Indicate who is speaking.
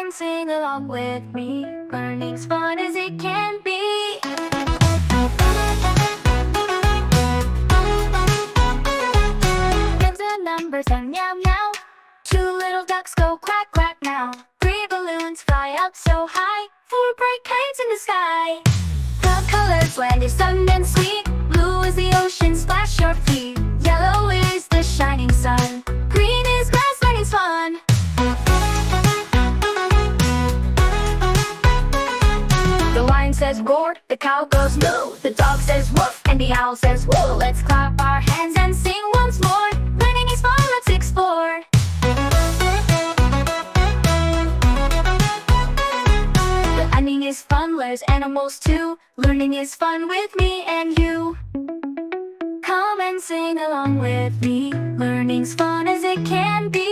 Speaker 1: and sing along with me. Learning's fun as it can be. Get the numbers and meow meow. Two little ducks go quack quack now. Three balloons fly up so high. Four bright kites in the sky. The colors land is sun and sweet. Blue is the ocean, splash your feet. Yellow is the shining sun. Green is grass, learning's fun. The lion says roar, the cow goes moo. The dog says woof, and the owl says woo. Let's clap our hands and sing once more. Learning is fun, let's explore. The ending is fun, there's animals too. Learning is fun with me and you. Come and sing along with me. Learning's fun as it can be.